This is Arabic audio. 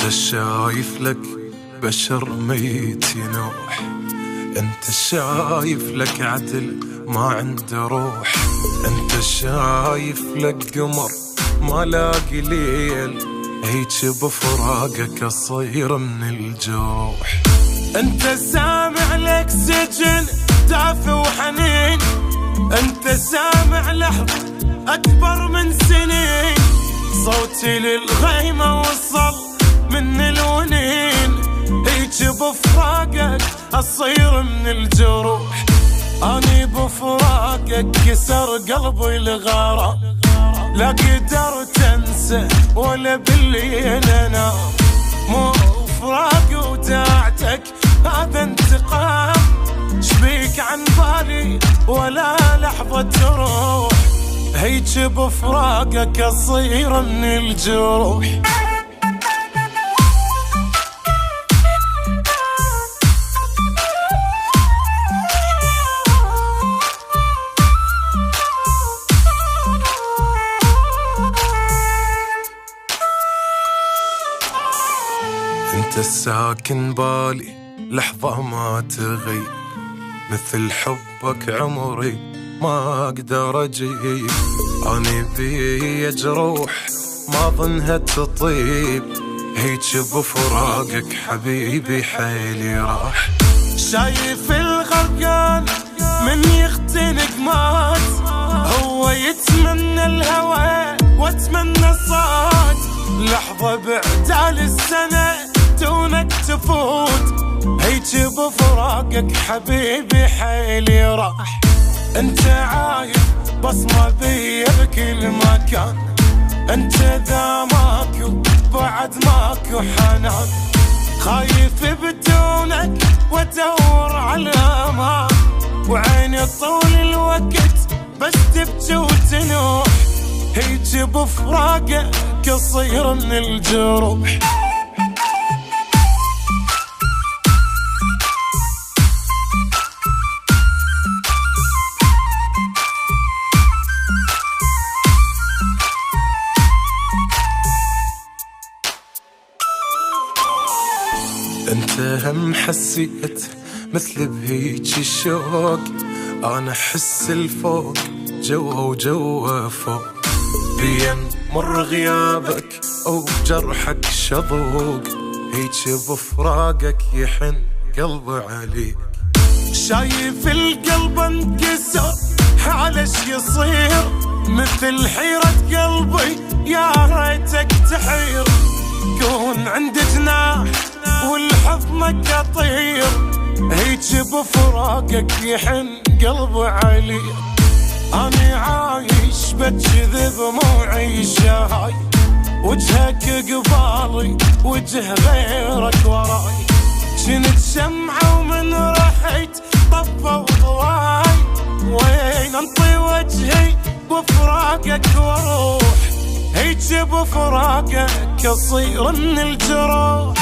شايف لك بشر ميت ينوح، انت شايف لك عدل ما عنده روح، انت شايف لك قمر ما لاقي ليل، هيك بفراقك اصير من الجروح. انت سامع لك سجن دافي وحنين، انت سامع لحظة اكبر من سنين، صوتي للغيمة وصل من الونين، هيك بفراقك اصير من الجروح. اني بفراقك كسر قلبي الغرام، لا قدرت انسى ولا بالليل انام، مو فراق وداعتك هذا انتقام، شبيك عن بالي ولا لحظة تروح، هيك بفراقك اصير من الجروح. انت الساكن بالي لحظة ما تغيب، مثل حبك عمري ما اقدر اجيب، اني بي جروح ما ظنها تطيب، هيك بفراقك حبيبي حيلي راح. شايف الغرقان من يختنق مات، هو يتمنى الهوى واتمنى صوت، لحظة بعدال السنة دونك تفوت، هيك بفراقك حبيبي حيلي راح. انت عايش بصمة بي بكل مكان، انت ذا ماكو بعد ماكو حنان، خايف بدونك وادور على امان، وعيني طول الوقت بس تبكي وتنوح، هيك بفراقك اصير من الجروح. انت هم حسيت مثل بهيج الشوق، انا احس الفوق جوا وجوا فوق، بين مر غيابك او جرحك شذوق، هيك بفراقك يحن قلبي عليك. شايف القلب انكسر حالش يصير، مثل حيرة قلبي يا ريتك تحير، كون عندي جناح والحضنك اطير، هيك بفراقك يحن قلبي عليك. اني عايش بجذب مو عيشة هاي، وجهك قبالي وجه غيرك وراي، كنت شمعة ومن رحت طفى وضواي، وين انطي وجهي بفراقك واروح، هيك بفراقك اصير من الجروح.